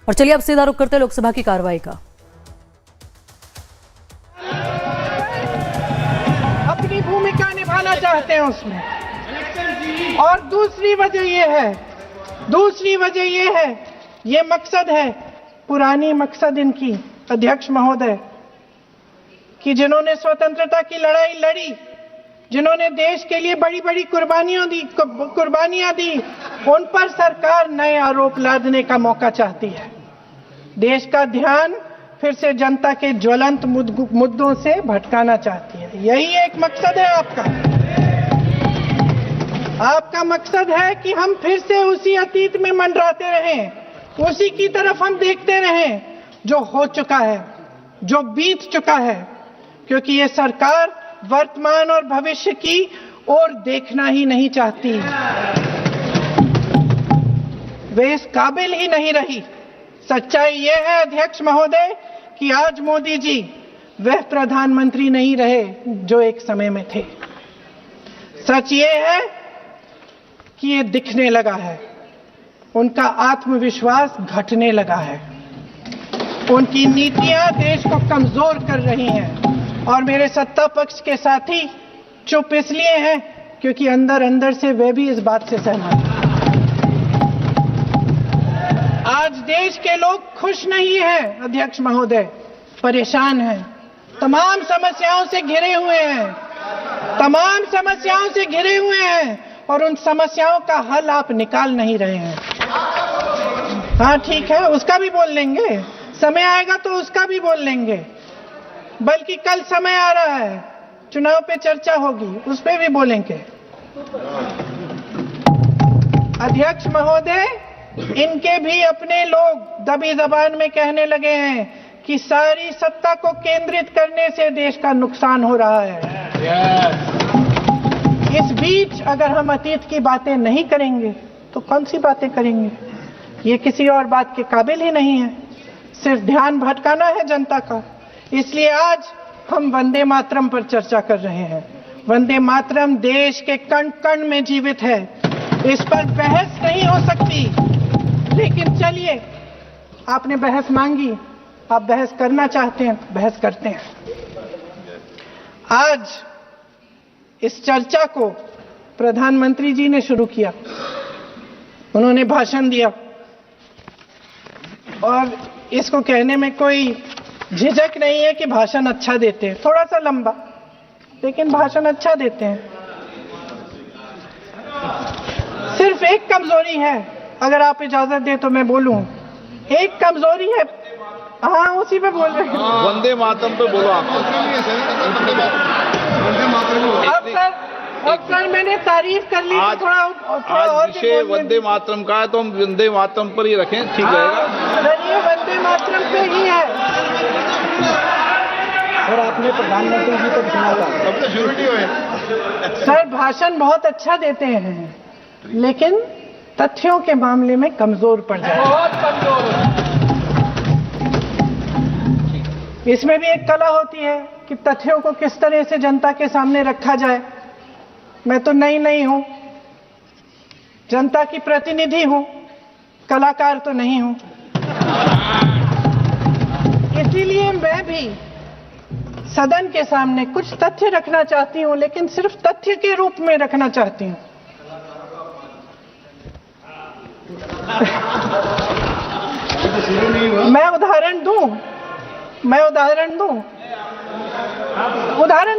और चलिए अब सीधा रुख करते हैं लोकसभा की कार्रवाई का। अपनी भूमिका निभाना चाहते हैं उसमें। और दूसरी वजह ये है, ये मकसद है, पुरानी मकसद इनकी अध्यक्ष महोदय, कि जिन्होंने स्वतंत्रता की लड़ाई लड़ी, जिन्होंने देश के लिए बड़ी बड़ी कुर्बानियां दी, उन पर सरकार नए आरोप लादने का मौका चाहती है। देश का ध्यान फिर से जनता के ज्वलंत मुद्दों से भटकाना चाहती है। यही एक मकसद है आपका मकसद है कि हम फिर से उसी अतीत में मंडराते रहें, उसी की तरफ हम देखते रहें जो हो चुका है, जो बीत चुका है, क्योंकि ये सरकार वर्तमान और भविष्य की ओर देखना ही नहीं चाहती। वे इस काबिल ही नहीं रही। सच्चाई ये है अध्यक्ष महोदय कि आज मोदी जी वह प्रधानमंत्री नहीं रहे जो एक समय में थे। सच ये है कि ये दिखने लगा है, उनका आत्मविश्वास घटने लगा है, उनकी नीतियां देश को कमजोर कर रही हैं। और मेरे सत्ता पक्ष के साथी चुप इसलिए हैं क्योंकि अंदर अंदर से वे भी इस बात से सहमत हैं। आज देश के लोग खुश नहीं हैं अध्यक्ष महोदय, परेशान हैं, तमाम समस्याओं से घिरे हुए हैं, और उन समस्याओं का हल आप निकाल नहीं रहे हैं। हाँ ठीक है, उसका भी बोल लेंगे, समय आएगा तो उसका भी बोल लेंगे, बल्कि कल समय आ रहा है, चुनाव पे चर्चा होगी, उस पे भी बोलेंगे। अध्यक्ष महोदय, इनके भी अपने लोग दबी जबान में कहने लगे हैं कि सारी सत्ता को केंद्रित करने से देश का नुकसान हो रहा है। इस बीच अगर हम अतीत की बातें नहीं करेंगे तो कौन सी बातें करेंगे? ये किसी और बात के काबिल ही नहीं है, सिर्फ ध्यान भटकाना है जनता का। इसलिए आज हम वंदे मातरम पर चर्चा कर रहे हैं। वंदे मातरम देश के कण कण में जीवित है, इस पर बहस नहीं हो सकती। लेकिन चलिए, आपने बहस मांगी, आप बहस करना चाहते हैं, बहस करते हैं। आज इस चर्चा को प्रधानमंत्री जी ने शुरू किया, उन्होंने भाषण दिया, और इसको कहने में कोई झिझक नहीं है कि भाषण अच्छा देते हैं, थोड़ा सा लंबा, लेकिन भाषण अच्छा देते हैं। सिर्फ एक कमजोरी है, अगर आप इजाजत दे तो मैं बोलूं, एक कमजोरी है। हाँ, उसी पे बोल रहे हैं, वंदे मातरम पे बोलो आप। अब सर मैंने तारीफ कर ली, थोड़ा और विषय वंदे मातरम का है तो हम वंदे मातरम पर ही रखें, ठीक रहेगा। ये वंदे मातरम पे ही है। और आपने प्रधानमंत्री जी को सुना था, सर भाषण बहुत अच्छा देते हैं, लेकिन तथ्यों के मामले में कमजोर पड़ जाते हैं। इसमें भी एक कला होती है कि तथ्यों को किस तरह से जनता के सामने रखा जाए। मैं तो नहीं हूं, जनता की प्रतिनिधि हूं, कलाकार तो नहीं हूं। इसीलिए मैं भी सदन के सामने कुछ तथ्य रखना चाहती हूं, लेकिन सिर्फ तथ्य के रूप में रखना चाहती हूं। मैं उदाहरण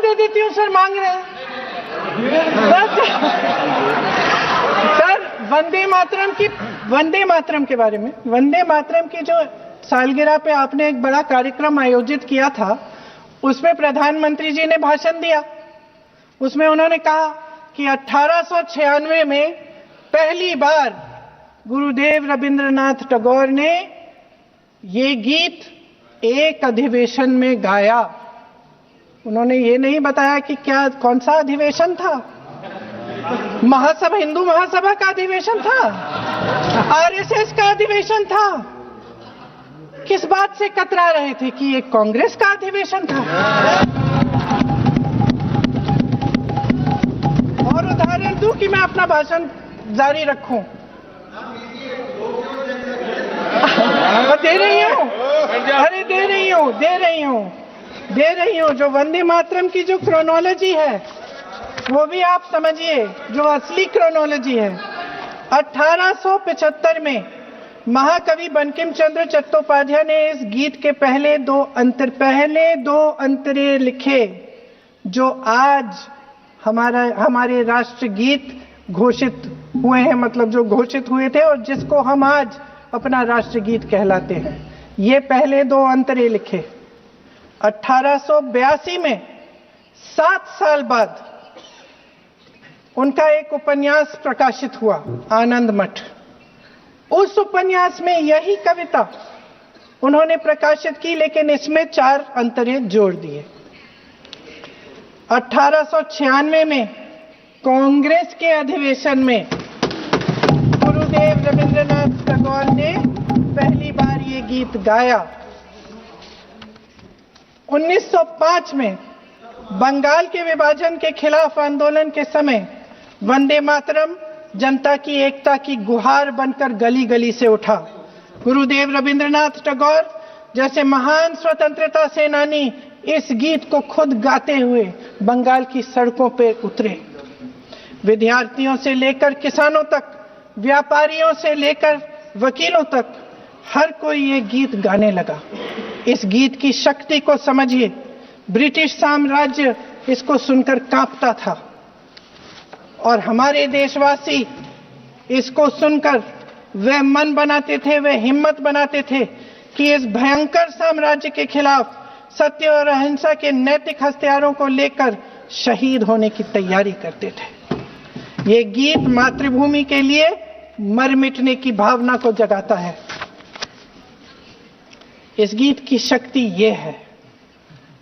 दे देती हूँ। सर मांग रहे हैं सर वंदे मातरम के बारे में, वंदे मातरम की जो सालगिरह पे आपने एक बड़ा कार्यक्रम आयोजित किया था, उसमें प्रधानमंत्री जी ने भाषण दिया। उसमें उन्होंने कहा कि 1896 में पहली बार गुरुदेव रविंद्रनाथ टैगोर ने ये गीत एक अधिवेशन में गाया। उन्होंने ये नहीं बताया कि कौन सा अधिवेशन था, हिंदू महासभा का अधिवेशन था, आरएसएस का अधिवेशन था। किस बात से कतरा रहे थे कि ये कांग्रेस का अधिवेशन था? और उदाहरण दूं कि मैं अपना भाषण जारी रखूं। दे रही हूँ, अरे दे रही हूँ। जो वंदे मातरम की जो क्रोनोलॉजी है वो भी आप समझिए, जो असली क्रोनोलॉजी है। 1875 में महाकवि बंकिम चंद्र चट्टोपाध्याय ने इस गीत के पहले दो अंतरे लिखे, जो आज हमारे राष्ट्रगीत घोषित हुए हैं, मतलब जो घोषित हुए थे और जिसको हम आज अपना राष्ट्रगीत कहलाते हैं। ये पहले दो अंतरे लिखे 1882 में। 7 साल बाद उनका एक उपन्यास प्रकाशित हुआ, आनंद मठ। उस उपन्यास में यही कविता उन्होंने प्रकाशित की, लेकिन इसमें 4 अंतरे जोड़ दिए। 1896 में कांग्रेस के अधिवेशन में गुरुदेव रविंद्रनाथ टैगोर ने पहली बार ये गीत गाया। 1905 में बंगाल के विभाजन के खिलाफ आंदोलन के समय वंदे मातरम जनता की एकता की गुहार बनकर गली गली से उठा। गुरुदेव रविंद्रनाथ टैगोर जैसे महान स्वतंत्रता सेनानी इस गीत को खुद गाते हुए बंगाल की सड़कों पर उतरे। विद्यार्थियों से लेकर किसानों तक, व्यापारियों से लेकर वकीलों तक, हर कोई ये गीत गाने लगा। इस गीत की शक्ति को समझिए। ब्रिटिश साम्राज्य इसको सुनकर कांपता था और हमारे देशवासी इसको सुनकर वे मन बनाते थे, वे हिम्मत बनाते थे कि इस भयंकर साम्राज्य के खिलाफ सत्य और अहिंसा के नैतिक हथियारों को लेकर शहीद होने की तैयारी करते थे। ये गीत मातृभूमि के लिए मर मिटने की भावना को जगाता है। इस गीत की शक्ति ये है,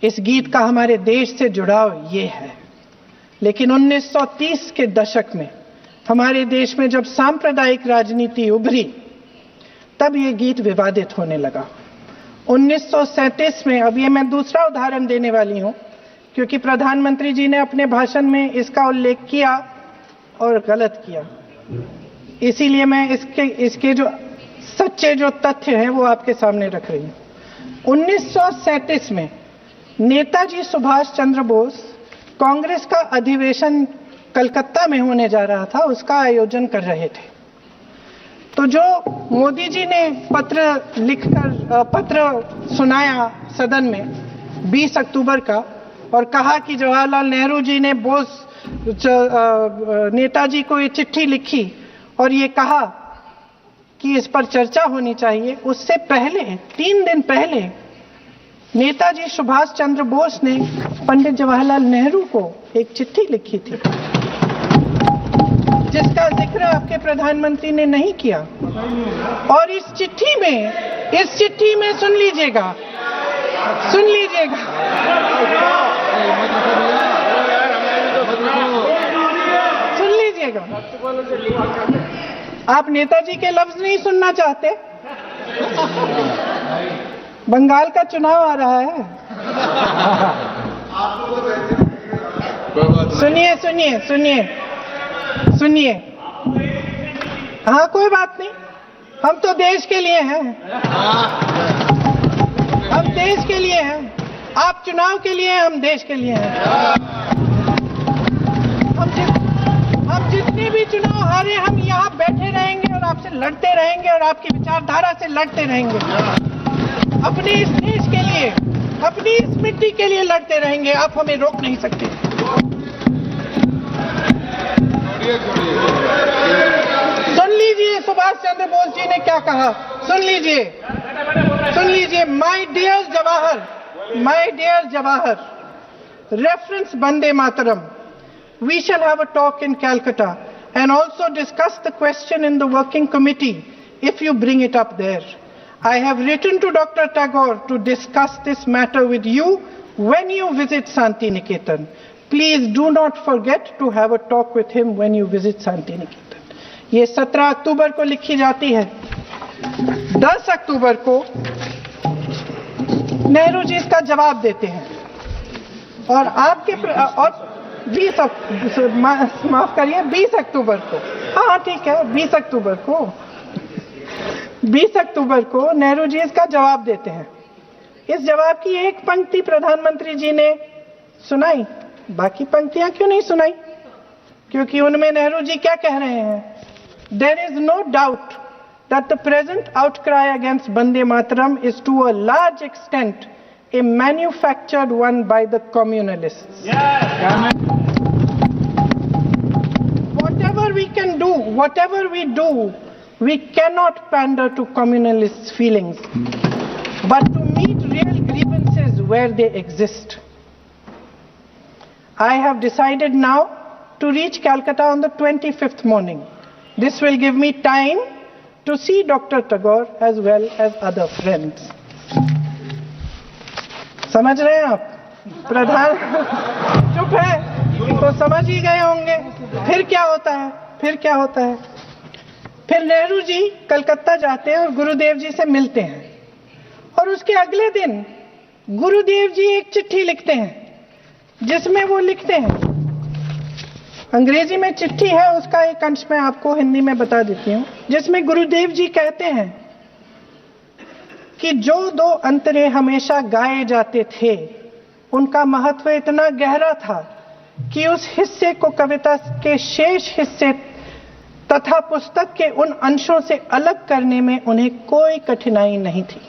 इस गीत का हमारे देश से जुड़ाव ये है। लेकिन 1930 के दशक में हमारे देश में जब सांप्रदायिक राजनीति उभरी, तब ये गीत विवादित होने लगा। 1937 में, अब ये मैं दूसरा उदाहरण देने वाली हूं, क्योंकि प्रधानमंत्री जी ने अपने भाषण में इसका उल्लेख किया और गलत किया, इसीलिए मैं इसके जो सच्चे जो तथ्य हैं वो आपके सामने रख रही हूं। 1937 में नेताजी सुभाष चंद्र बोस कांग्रेस का अधिवेशन कलकत्ता में होने जा रहा था, उसका आयोजन कर रहे थे। तो जो मोदी जी ने पत्र सुनाया सदन में 20 अक्टूबर का और कहा कि जवाहरलाल नेहरू जी ने नेताजी को ये चिट्ठी लिखी और ये कहा कि इस पर चर्चा होनी चाहिए, उससे पहले 3 दिन पहले नेताजी सुभाष चंद्र बोस ने पंडित जवाहरलाल नेहरू को एक चिट्ठी लिखी थी, जिसका जिक्र आपके प्रधानमंत्री ने नहीं किया। और इस चिट्ठी में सुन लीजिएगा, आप नेताजी के लफ्ज नहीं सुनना चाहते? बंगाल का चुनाव आ रहा है। सुनिए। हाँ, कोई बात नहीं, हम तो देश के लिए हैं, हम देश के लिए हैं। आप चुनाव के लिए, हम देश के लिए हैं। हम जितने भी चुनाव हारे, हम यहाँ बैठे रहेंगे और आपसे लड़ते रहेंगे और आपकी विचारधारा से लड़ते रहेंगे। अपने इस देश के लिए, अपनी इस मिट्टी के लिए लड़ते रहेंगे। आप हमें रोक नहीं सकते। सुन लीजिए सुभाष चंद्र बोस जी ने क्या कहा, सुन लीजिए। My dear Jawahar, reference Vande Mataram, we shall have a talk in Calcutta and also discuss the question in the working committee if you bring it up there. I have written to Dr. Tagore to discuss this matter with you when you visit Santiniketan. Please do not forget to have a talk with him when you visit Santiniketan. ये 17 अक्टूबर को लिखी जाती है। 10 अक्टूबर को नेहरू जी इसका जवाब देते हैं और आपके और 20 अक्टूबर को, हाँ ठीक है, 20 अक्टूबर को 20 अक्टूबर को नेहरू जी इसका जवाब देते हैं। इस जवाब की एक पंक्ति प्रधानमंत्री जी ने सुनाई, बाकी पंक्तियां क्यों नहीं सुनाई? क्योंकि उनमें नेहरू जी क्या कह रहे हैं? There is no doubt that the present outcry against Vande Mataram is to a large extent a manufactured one by the communalists. Whatever we can do, whatever we do, we cannot pander to communalists' feelings, but to meet real grievances where they exist. I have decided now to reach Calcutta on the 25th morning. This will give me time to see Dr. Tagore as well as other friends. समझ रहे हैं आप? प्रधान चुप है तो समझ ही गए होंगे। फिर क्या होता है? फिर नेहरू जी कलकत्ता जाते हैं और गुरुदेव जी से मिलते हैं, और उसके अगले दिन गुरुदेव जी एक चिट्ठी लिखते हैं जिसमें वो लिखते हैं, अंग्रेजी में चिट्ठी है, उसका एक अंश मैं आपको हिंदी में बता देती हूँ, जिसमें गुरुदेव जी कहते हैं कि जो दो अंतरे हमेशा गाए जाते थे उनका महत्व इतना गहरा था कि उस हिस्से को कविता के शेष हिस्से तथा पुस्तक के उन अंशों से अलग करने में उन्हें कोई कठिनाई नहीं थी।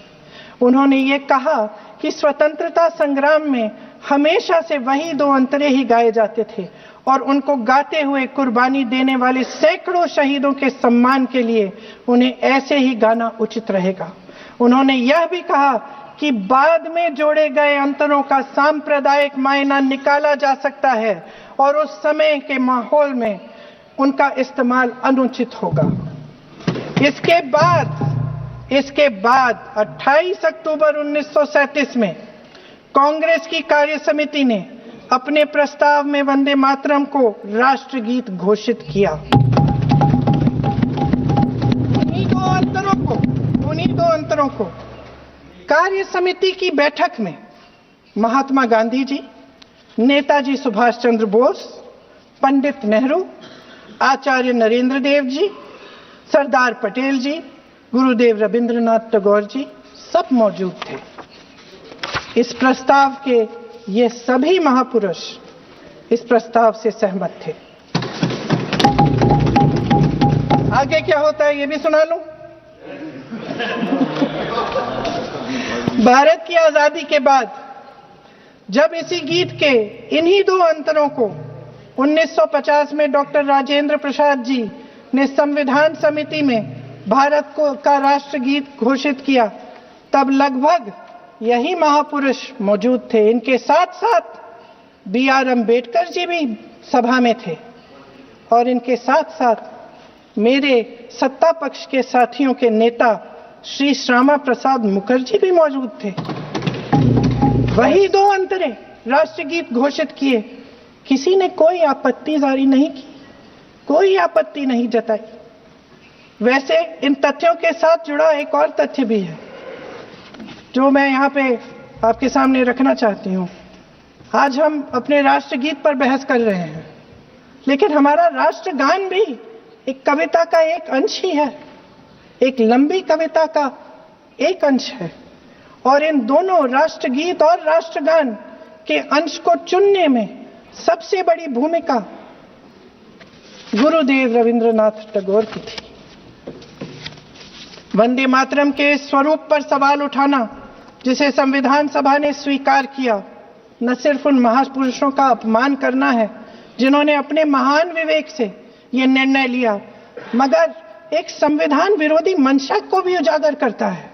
उन्होंने ये कहा कि स्वतंत्रता संग्राम में हमेशा से वही दो अंतरे ही गाए जाते थे और उनको गाते हुए कुर्बानी देने वाले सैकड़ों शहीदों के सम्मान के लिए उन्हें ऐसे ही गाना उचित रहेगा। उन्होंने यह भी कहा कि बाद में जोड़े गए अंतरों का सांप्रदायिक मायना निकाला जा सकता है और उस समय के माहौल में उनका इस्तेमाल अनुचित होगा। इसके बाद 28 अक्टूबर 1937 में कांग्रेस की कार्य समिति ने अपने प्रस्ताव में वंदे मातरम को राष्ट्रगीत घोषित किया। उन्हीं दो अंतरों को कार्य समिति की बैठक में महात्मा गांधी जी, नेताजी सुभाष चंद्र बोस, पंडित नेहरू, आचार्य नरेंद्र देव जी, सरदार पटेल जी, गुरुदेव रविंद्रनाथ टैगोर जी सब मौजूद थे। इस प्रस्ताव के ये सभी महापुरुष इस प्रस्ताव से सहमत थे। आगे क्या होता है ये भी सुना लूं। भारत की आजादी के बाद जब इसी गीत के इन्हीं दो अंतरों को 1950 में डॉक्टर राजेंद्र प्रसाद जी ने संविधान समिति में भारत का राष्ट्रगीत घोषित किया, तब लगभग यही महापुरुष मौजूद थे। इनके साथ साथ B.R. अम्बेडकर जी भी सभा में थे और इनके साथ साथ मेरे सत्ता पक्ष के साथियों के नेता श्री श्यामा प्रसाद मुखर्जी भी मौजूद थे। वही दो अंतरे राष्ट्रगीत घोषित किए। किसी ने कोई आपत्ति जारी नहीं की, कोई आपत्ति नहीं जताई। वैसे इन तथ्यों के साथ जुड़ा एक और तथ्य भी है जो मैं यहाँ पे आपके सामने रखना चाहती हूँ। आज हम अपने राष्ट्रगीत पर बहस कर रहे हैं, लेकिन हमारा राष्ट्रगान भी एक कविता का एक अंश ही है, एक लंबी कविता का एक अंश है। और इन दोनों राष्ट्रगीत और राष्ट्रगान के अंश को चुनने में सबसे बड़ी भूमिका गुरुदेव रविंद्रनाथ टैगोर की थी। वंदे मातरम के स्वरूप पर सवाल उठाना, जिसे संविधान सभा ने स्वीकार किया, न सिर्फ उन महापुरुषों का अपमान करना है जिन्होंने अपने महान विवेक से ये निर्णय लिया, मगर एक संविधान विरोधी मंशा को भी उजागर करता है।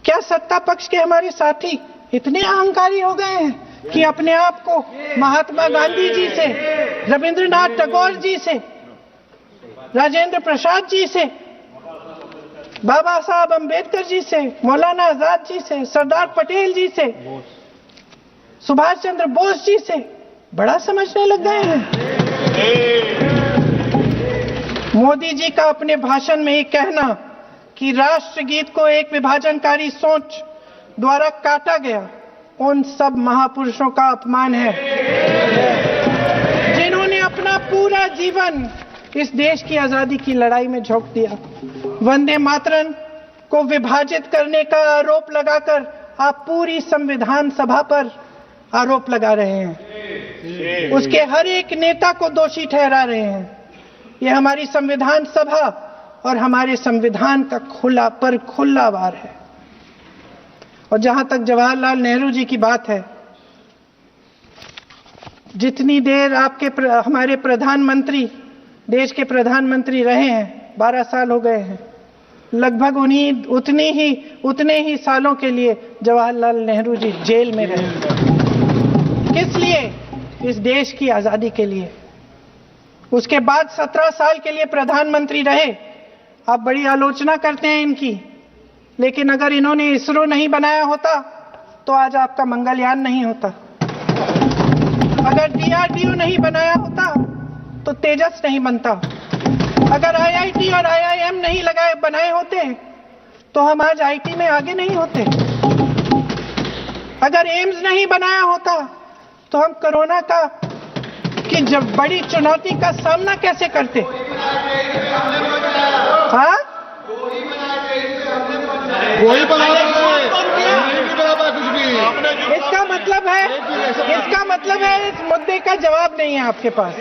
क्या सत्ता पक्ष के हमारे साथी इतने अहंकारी हो गए हैं कि अपने आप को महात्मा गांधी जी से, रविंद्रनाथ टैगोर जी से, राजेंद्र प्रसाद जी से, बाबा साहब अम्बेडकर जी से, मौलाना आजाद जी से, सरदार पटेल जी से, सुभाष चंद्र बोस जी से बड़ा समझने लग गए हैं? मोदी जी का अपने भाषण में ये कहना कि राष्ट्रगीत को एक विभाजनकारी सोच द्वारा काटा गया, उन सब महापुरुषों का अपमान है जिन्होंने अपना पूरा जीवन इस देश की आजादी की लड़ाई में झोंक दिया। वंदे मातरम को विभाजित करने का आरोप लगाकर आप पूरी संविधान सभा पर आरोप लगा रहे हैं, उसके हर एक नेता को दोषी ठहरा रहे हैं। ये हमारी संविधान सभा और हमारे संविधान का खुला वार है। और जहां तक जवाहरलाल नेहरू जी की बात है, जितनी देर हमारे प्रधानमंत्री देश के प्रधानमंत्री रहे हैं, 12 साल हो गए हैं, लगभग उतने ही सालों के लिए जवाहरलाल नेहरू जी जेल में रहे। किस लिए? इस देश की आजादी के लिए। उसके बाद 17 साल के लिए प्रधानमंत्री रहे। आप बड़ी आलोचना करते हैं इनकी, लेकिन अगर इन्होंने इसरो नहीं बनाया होता तो आज आपका मंगलयान नहीं होता। अगर DRDO नहीं बनाया होता तो तेजस नहीं बनता। अगर IIT और IIM नहीं बनाए होते तो हम आज IT में आगे नहीं होते। अगर एम्स नहीं बनाया होता तो हम कोरोना की जब बड़ी चुनौती का सामना कैसे करते? हाँ, वही बना कुछ भी। इसका मतलब है इस मुद्दे का जवाब नहीं है आपके पास।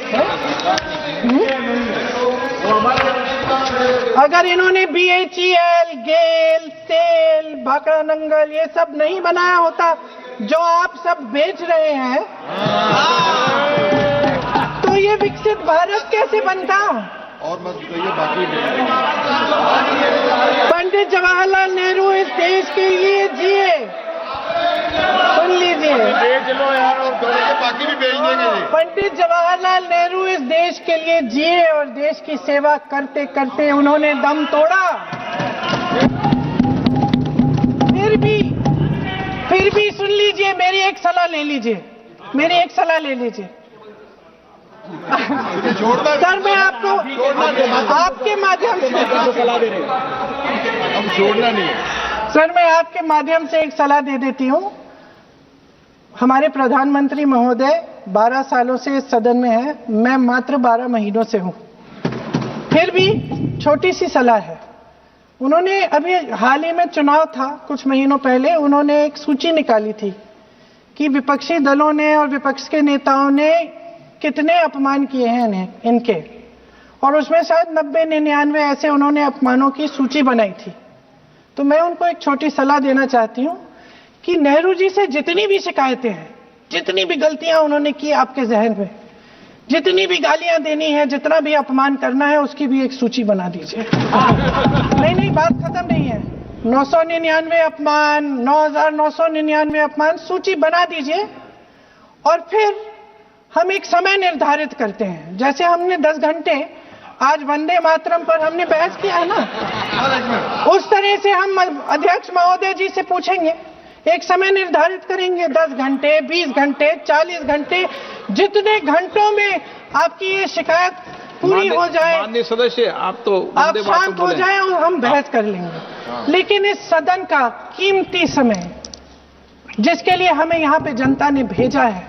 अगर इन्होंने BHEL, गेल, सेल, भाखड़ा नंगल ये सब नहीं बनाया होता जो आप सब बेच रहे हैं, तो ये विकसित भारत कैसे बनता? और मत कहिए बाकी। पंडित जवाहरलाल नेहरू इस देश के लिए जिए। सुन लीजिए, बेच लो यार, और बाकी भी बेच देंगे। पंडित जवाहरलाल नेहरू इस देश के लिए जिए और देश की सेवा करते करते उन्होंने दम तोड़ा। फिर भी सुन लीजिए, मेरी एक सलाह ले लीजिए। सर, मैं आपको आपके माध्यम से छोड़ना नहीं। सर, मैं आपके माध्यम से एक सलाह दे देती हूं। हमारे प्रधानमंत्री महोदय 12 सालों से इस सदन में हैं, मैं मात्र 12 महीनों से हूं। फिर भी छोटी सी सलाह है। उन्होंने अभी हाल ही में चुनाव था, कुछ महीनों पहले उन्होंने एक सूची निकाली थी कि विपक्षी दलों ने और विपक्ष के नेताओं ने कितने अपमान किए हैं इनके, और उसमें शायद 90-99 ऐसे उन्होंने अपमानों की सूची बनाई थी। तो मैं उनको एक छोटी सलाह देना चाहती हूं कि नेहरू जी से जितनी भी शिकायतें हैं, जितनी भी गलतियां उन्होंने की आपके जहन में, जितनी भी गालियां देनी है, जितना भी अपमान करना है, उसकी भी एक सूची बना दीजिए। नहीं, बात खत्म नहीं है। 999 अपमान, 9,999 अपमान, सूची बना दीजिए। और फिर हम एक समय निर्धारित करते हैं, जैसे हमने 10 घंटे आज वंदे मातरम पर हमने बहस किया है ना, उस तरह से हम अध्यक्ष महोदय जी से पूछेंगे, एक समय निर्धारित करेंगे, 10 घंटे, 20 घंटे, 40 घंटे, जितने घंटों में आपकी ये शिकायत पूरी हो जाए, माननीय सदस्य, आप शांत हो जाए और हम बहस कर लेंगे। लेकिन इस सदन का कीमती समय, जिसके लिए हमें यहाँ पे जनता ने भेजा है,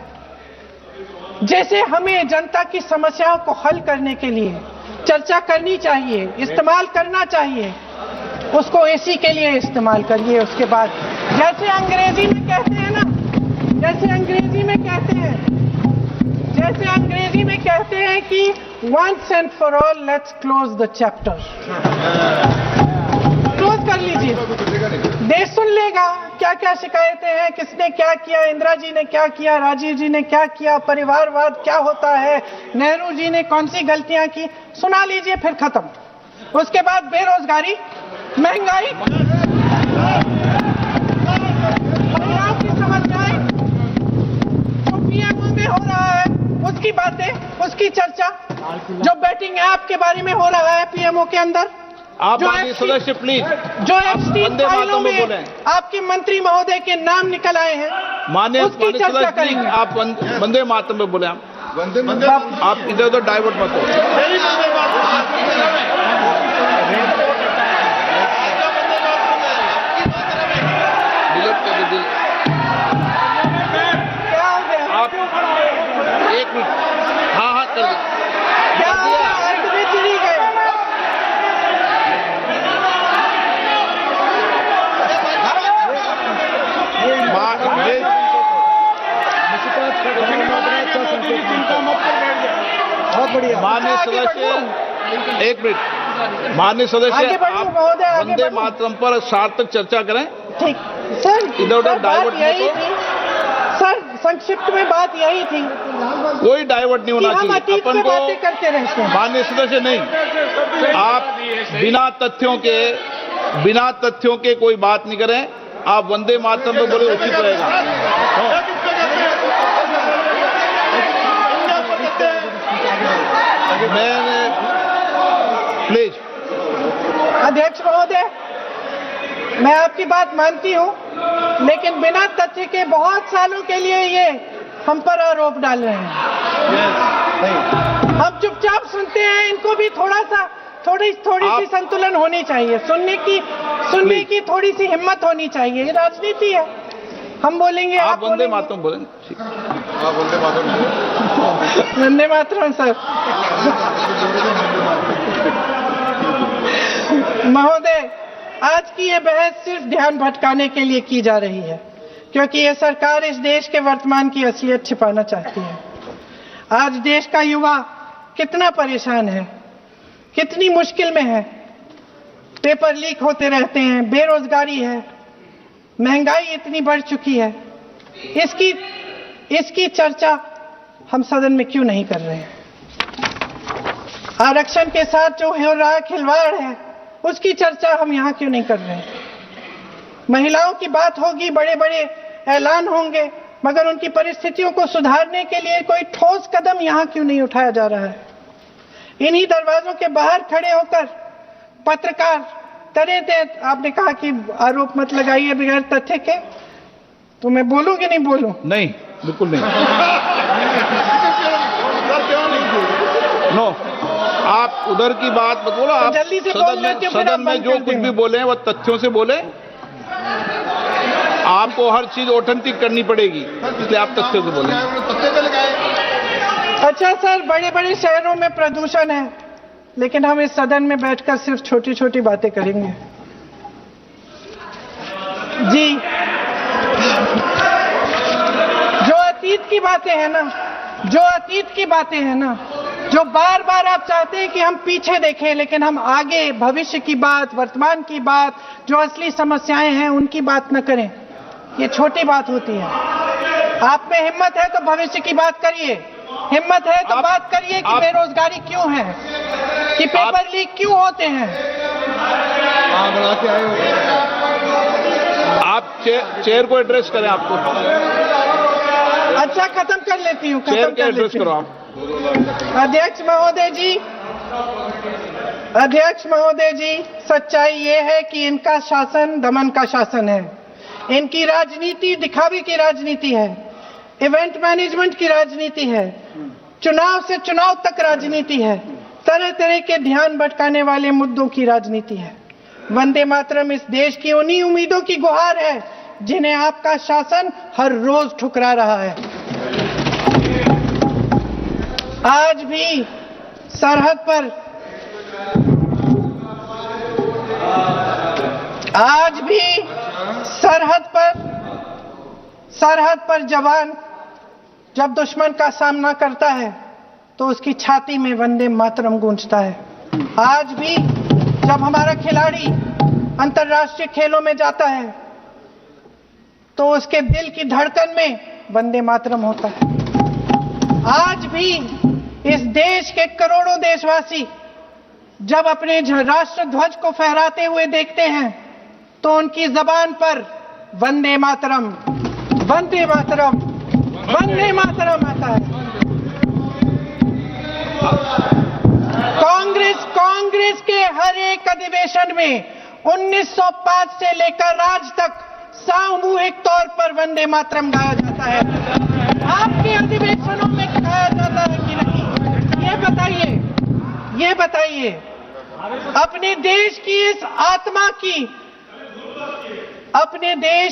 जैसे हमें जनता की समस्याओं को हल करने के लिए चर्चा करनी चाहिए, इस्तेमाल करना चाहिए, उसको इसी के लिए इस्तेमाल करिए। उसके बाद जैसे अंग्रेजी में कहते हैं ना, जैसे अंग्रेजी में कहते हैं कि once and for all let's close the chapter, close कर लीजिए। देश सुन लेगा क्या क्या शिकायतें हैं, किसने क्या किया, इंदिरा जी ने क्या किया, राजीव जी ने क्या किया, परिवारवाद क्या होता है, नेहरू जी ने कौन सी गलतियां की, सुना लीजिए, फिर खत्म। उसके बाद बेरोजगारी, महंगाई, महिलाओं की समस्याएं, जो पीएमओ में हो रहा है उसकी बातें, उसकी चर्चा, जो बैटिंग ऐप के बारे में हो रहा है पीएमओ के अंदर, आप सदस्य प्लीज, जो एप्स्टीन फाइलों में आपके मंत्री महोदय के नाम निकल आए हैं, माननीय उसकी चर्चा करेंगे। आप वंदे मातरम में बोले, आप इधर उधर डाइवर्ट मत हो। क्या हो गया? आप 1 मिनट, हाँ कर दो। क्या हो गया? अर्ध में चली गए। माननीय आगे सदस्य, एक मिनट, माननीय सदस्य, आगे बढ़ो आप महोदय, आगे वंदे बढ़ो। मातरम पर सार्थक चर्चा करें। ठीक सर, इधर उधर सर, बात डाइवर्ट नहीं यही हो। थी सर, संक्षिप्त में बात यही थी कोई डाइवर्ट नहीं कि होना हम चाहिए अतीत अपन में को। बातें करते रहते हैं। माननीय सदस्य, नहीं, आप बिना तथ्यों के कोई बात नहीं करें। आप वंदे मातरम पे बोले उचित रहेगा। मैंने प्लीज। अध्यक्ष महोदय, मैं आपकी बात मानती हूं, लेकिन बिना तथ्य के बहुत सालों के लिए ये हम पर आरोप डाल रहे हैं। हम चुपचाप सुनते हैं, इनको भी थोड़ी सी संतुलन होनी चाहिए। सुनने की थोड़ी सी हिम्मत होनी चाहिए। ये राजनीति है, हम बोलेंगे, आप वंदे बोलेंगे। मातरम बोलें। ठीक। आप वंदे मातरम सर। महोदय, आज की ये बहस सिर्फ ध्यान भटकाने के लिए की जा रही है, क्योंकि ये सरकार इस देश के वर्तमान की असलियत छिपाना चाहती है। आज देश का युवा कितना परेशान है, कितनी मुश्किल में है। पेपर लीक होते रहते हैं, बेरोजगारी है, महंगाई इतनी बढ़ चुकी है। इसकी चर्चा हम सदन में क्यों नहीं कर रहे हैं? आरक्षण के साथ जो हो रहा खिलवाड़ है, उसकी चर्चा हम यहाँ क्यों नहीं कर रहे हैं? महिलाओं की बात होगी, बड़े बड़े ऐलान होंगे, मगर उनकी परिस्थितियों को सुधारने के लिए कोई ठोस कदम यहाँ क्यों नहीं उठाया जा रहा है? इन्हीं दरवाजों के बाहर खड़े होकर पत्रकार तरह आपने कहा कि आरोप मत लगाइए बगैर तथ्य के, तो मैं बोलूं कि नहीं बोलूं? नहीं, बिल्कुल नहीं। नो, आप उधर की बात मत बोलो। आप जल्दी से बोल लेते हो, फिर आप सदन में बंद जो कर कुछ देंगे। भी बोले वो तथ्यों से बोले। आपको हर चीज ऑथेंटिक करनी पड़ेगी, इसलिए आप तथ्यों से बोले। अच्छा सर, बड़े बड़े शहरों में प्रदूषण है, लेकिन हम इस सदन में बैठकर सिर्फ छोटी छोटी बातें करेंगे। जी, जो अतीत की बातें हैं ना, जो बार बार आप चाहते हैं कि हम पीछे देखें, लेकिन हम आगे भविष्य की बात, वर्तमान की बात, जो असली समस्याएं हैं उनकी बात न करें, ये छोटी बात होती है। आप में हिम्मत है तो भविष्य की बात करिए, हिम्मत है तो बात करिए कि बेरोजगारी क्यों है, कि पेपर लीक क्यों होते हैं। आप चेयर को एड्रेस करें। आपको अच्छा, खत्म कर लेती हूँ, चेयर के एड्रेस करो आप। अध्यक्ष महोदय जी, सच्चाई ये है कि इनका शासन दमन का शासन है। इनकी राजनीति दिखावे की राजनीति है, इवेंट मैनेजमेंट की राजनीति है, चुनाव से चुनाव तक राजनीति है, तरह तरह के ध्यान भटकाने वाले मुद्दों की राजनीति है। वंदे मातरम इस देश की उन्हीं उम्मीदों की गुहार है जिन्हें आपका शासन हर रोज ठुकरा रहा है। आज भी सरहद पर जवान जब दुश्मन का सामना करता है तो उसकी छाती में वंदे मातरम गूंजता है। आज भी जब हमारा खिलाड़ी अंतर्राष्ट्रीय खेलों में जाता है तो उसके दिल की धड़कन में वंदे मातरम होता है। आज भी इस देश के करोड़ों देशवासी जब अपने राष्ट्र ध्वज को फहराते हुए देखते हैं तो उनकी जबान पर वंदे मातरम, वंदे मातरम, वंदे मातरम आता है। कांग्रेस के हर एक अधिवेशन में 1905 से लेकर आज तक सामूहिक तौर पर वंदे मातरम गाया जाता है। आपके अधिवेशनों में गाया जाता है कि नहीं, ये बताइए। अपने देश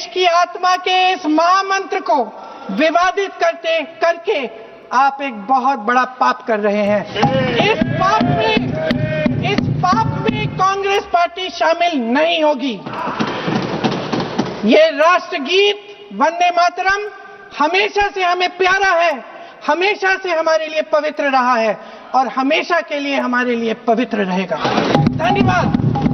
की आत्मा के इस महामंत्र को विवादित करके आप एक बहुत बड़ा पाप कर रहे हैं। इस पाप में कांग्रेस पार्टी शामिल नहीं होगी। ये राष्ट्रगीत वंदे मातरम हमेशा से हमें प्यारा है, हमेशा से हमारे लिए पवित्र रहा है और हमेशा के लिए हमारे लिए पवित्र रहेगा। धन्यवाद।